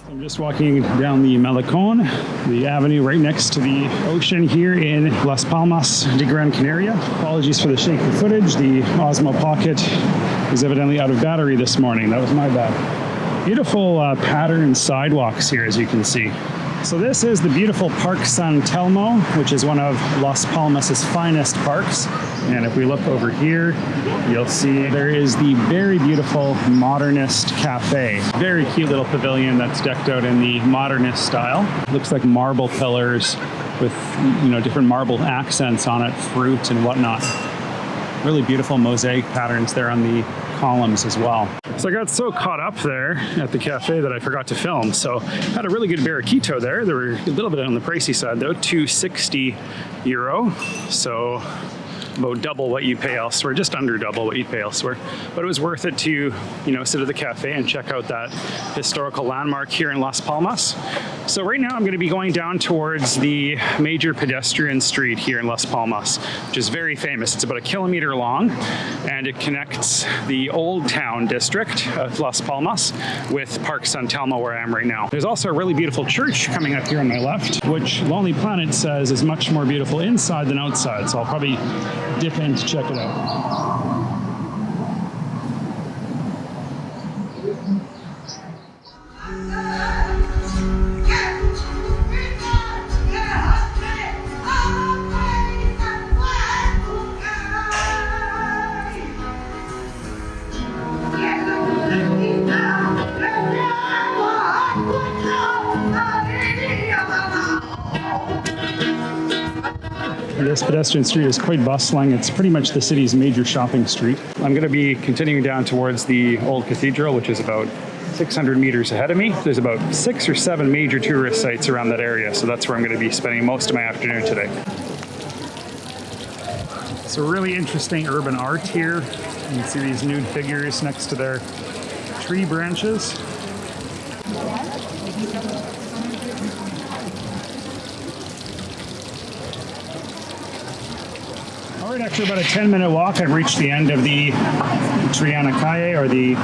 I'm just walking down the Malecon, the avenue right next to the ocean here in Las Palmas de Gran Canaria. Apologies for the shaky footage. The Osmo Pocket was evidently out of battery this morning. That was my bad. Beautiful patterned sidewalks here, as you can see. So this is the beautiful Parc San Telmo, which is one of Las Palmas' finest parks. And if we look over here, you'll see there is the very beautiful modernist cafe. Very cute little pavilion that's decked out in the modernist style. Looks like marble pillars with, different marble accents on it, fruit and whatnot. Really beautiful mosaic patterns there on the columns as well. So I got so caught up there at the cafe that I forgot to film. So had a really good barraquito there. They were a little bit on the pricey side though, €260. So about double what you pay elsewhere, just under double what you pay elsewhere. But it was worth it to, sit at the cafe and check out that historical landmark here in Las Palmas. So right now I'm going to be going down towards the major pedestrian street here in Las Palmas, which is very famous. It's about 1 kilometer long, and it connects the Old Town district of Las Palmas with Parc San Telmo, where I am right now. There's also a really beautiful church coming up here on my left, which Lonely Planet says is much more beautiful inside than outside. So I'll probably dip in to check it out. This pedestrian street is quite bustling. It's pretty much the city's major shopping street. I'm going to be continuing down towards the old cathedral, which is about 600 meters ahead of me. There's about 6 or 7 major tourist sites around that area, so that's where I'm going to be spending most of my afternoon today. So really interesting urban art here. You can see these nude figures next to their tree branches. All right, after about a 10-minute walk, I've reached the end of the Triana calle, or the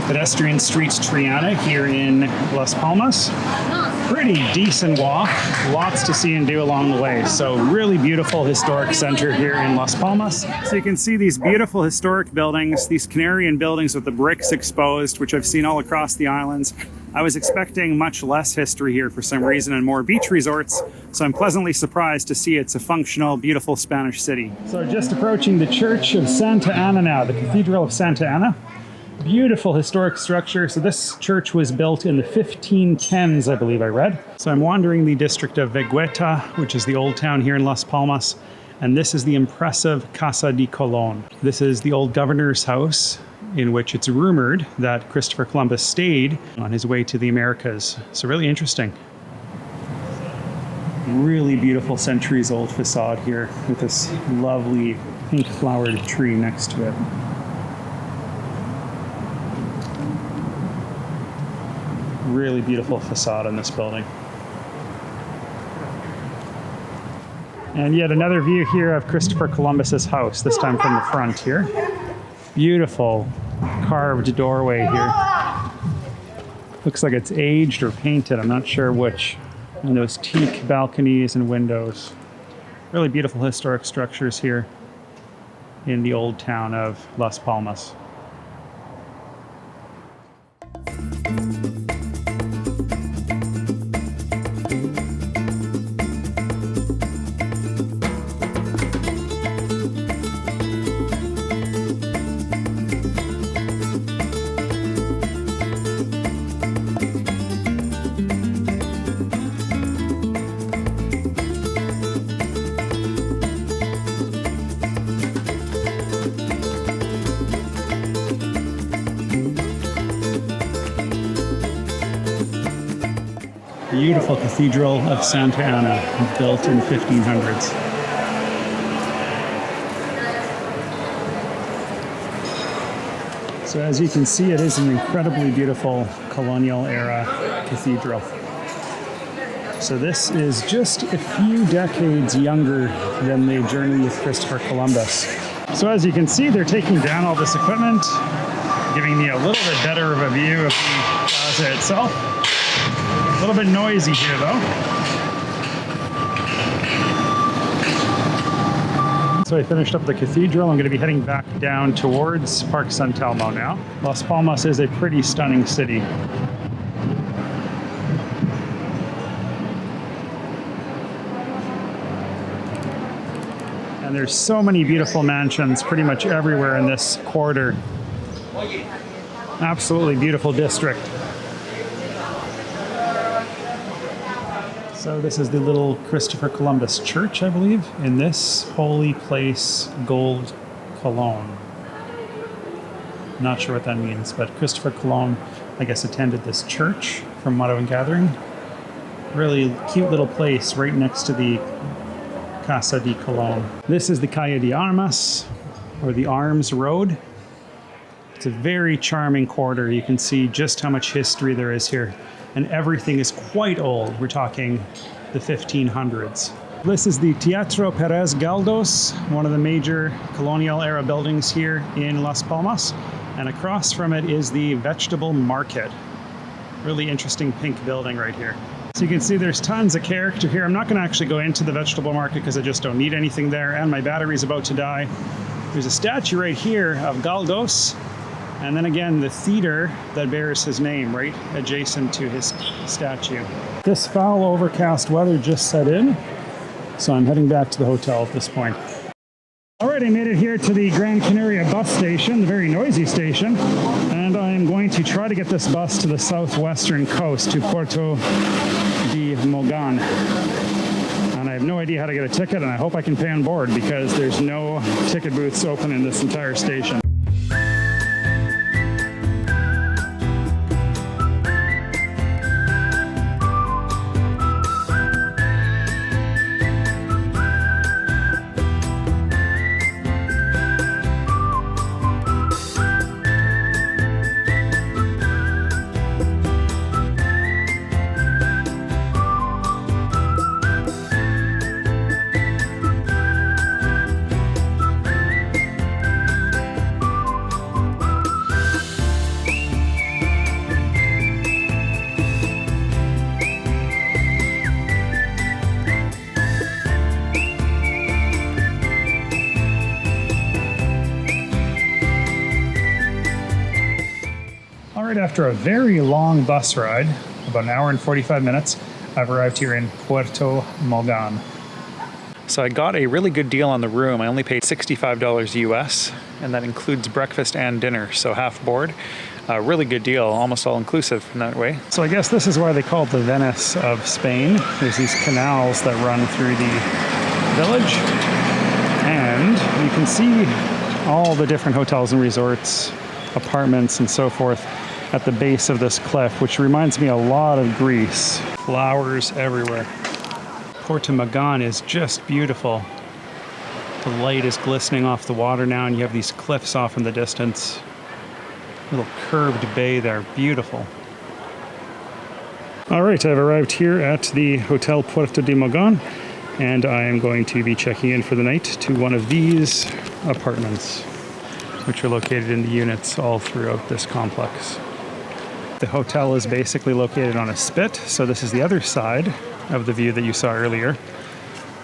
pedestrian streets Triana here in Las Palmas. Pretty decent walk, lots to see and do along the way. So really beautiful historic center here in Las Palmas. So you can see these beautiful historic buildings, these Canarian buildings with the bricks exposed, which I've seen all across the islands. I was expecting much less history here for some reason and more beach resorts, so I'm pleasantly surprised to see it's a functional, beautiful Spanish city. So just approaching the Church of Santa Ana now, the Cathedral of Santa Ana. Beautiful historic structure. So this church was built in the 1510s, I believe I read. So I'm wandering the district of Vegueta, which is the old town here in Las Palmas, and this is the impressive Casa de Colón. This is the old governor's house, in which it's rumored that Christopher Columbus stayed on his way to the Americas. So really interesting. Really beautiful centuries-old facade here with this lovely pink-flowered tree next to it. Really beautiful facade on this building. And yet another view here of Christopher Columbus's house, this time from the front here. Beautiful carved doorway here. Looks like it's aged or painted, I'm not sure which. And those teak balconies and windows. Really beautiful historic structures here in the old town of Las Palmas. Beautiful Cathedral of Santa Ana, built in the 1500s. So as you can see, it is an incredibly beautiful colonial-era cathedral. So this is just a few decades younger than the journey with Christopher Columbus. So as you can see, they're taking down all this equipment, giving me a little bit better of a view of the plaza itself. little bit noisy here though. So I finished up the cathedral. I'm going to be heading back down towards Parc San Telmo now. Las Palmas is a pretty stunning city. And there's so many beautiful mansions pretty much everywhere in this quarter. Absolutely beautiful district. So this is the little Christopher Columbus church, I believe, in this holy place gold cologne. Not sure what that means, but Christopher Cologne, I guess, attended this church from what I'm gathering. Really cute little place right next to the Casa de Colón. This is the Calle de Armas, or the Arms Road. It's a very charming quarter. You can see just how much history there is here. And everything is quite old. We're talking the 1500s. This is the Teatro Perez Galdós, one of the major colonial-era buildings here in Las Palmas. And across from it is the Vegetable Market. Really interesting pink building right here. So you can see there's tons of character here. I'm not going to actually go into the Vegetable Market because I just don't need anything there, and my battery's about to die. There's a statue right here of Galdós. And then again, the theater that bears his name right adjacent to his statue. This foul overcast weather just set in, so I'm heading back to the hotel at this point. All right, I made it here to the Gran Canaria bus station, the very noisy station, and I'm going to try to get this bus to the southwestern coast, to Puerto de Mogan. And I have no idea how to get a ticket, and I hope I can pay on board because there's no ticket booths open in this entire station. After a very long bus ride, about an hour and 45 minutes, I've arrived here in Puerto Mogan. So I got a really good deal on the room. I only paid $65 US, and that includes breakfast and dinner, so half board. A really good deal, almost all inclusive in that way. So I guess this is why they call it the Venice of Spain. There's these canals that run through the village, and you can see all the different hotels and resorts, apartments, and so forth at the base of this cliff, which reminds me a lot of Greece. Flowers everywhere. Puerto Mogan is just beautiful. The light is glistening off the water now, and you have these cliffs off in the distance. Little curved bay there, beautiful. All right, I've arrived here at the Hotel Puerto de Mogan, and I am going to be checking in for the night to one of these apartments, which are located in the units all throughout this complex. The hotel is basically located on a spit, so this is the other side of the view that you saw earlier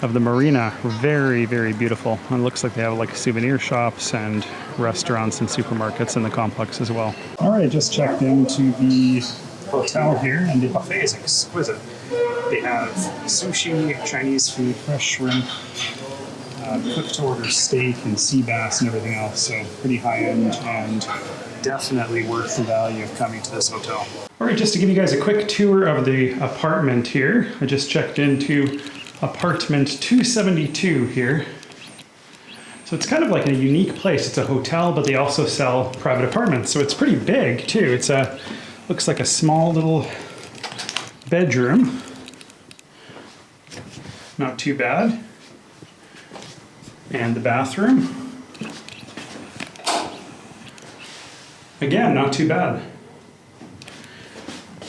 of the marina. Very, very beautiful. And it looks like they have like souvenir shops and restaurants and supermarkets in the complex as well. All right, just checked into the hotel here, and the buffet is exquisite. They have sushi, Chinese food, fresh shrimp, cooked to order steak and sea bass and everything else, so pretty high end and definitely worth the value of coming to this hotel. All right, just to give you guys a quick tour of the apartment here, I just checked into apartment 272 here. So it's kind of like a unique place. It's a hotel, but they also sell private apartments, so it's pretty big too. It's looks like a small little bedroom. Not too bad. And the bathroom. Again, not too bad.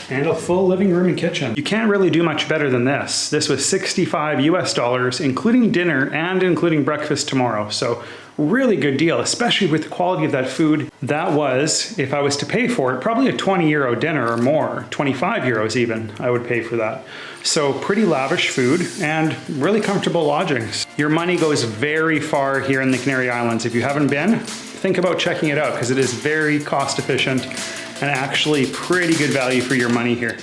And a full living room and kitchen. You can't really do much better than this. This was $65 US, including dinner and including breakfast tomorrow. So really good deal, especially with the quality of that food. That was, if I was to pay for it, probably a 20 euro dinner or more, 25 euros even, I would pay for that. So pretty lavish food and really comfortable lodgings. Your money goes very far here in the Canary Islands. If you haven't been, think about checking it out because it is very cost efficient and actually pretty good value for your money here.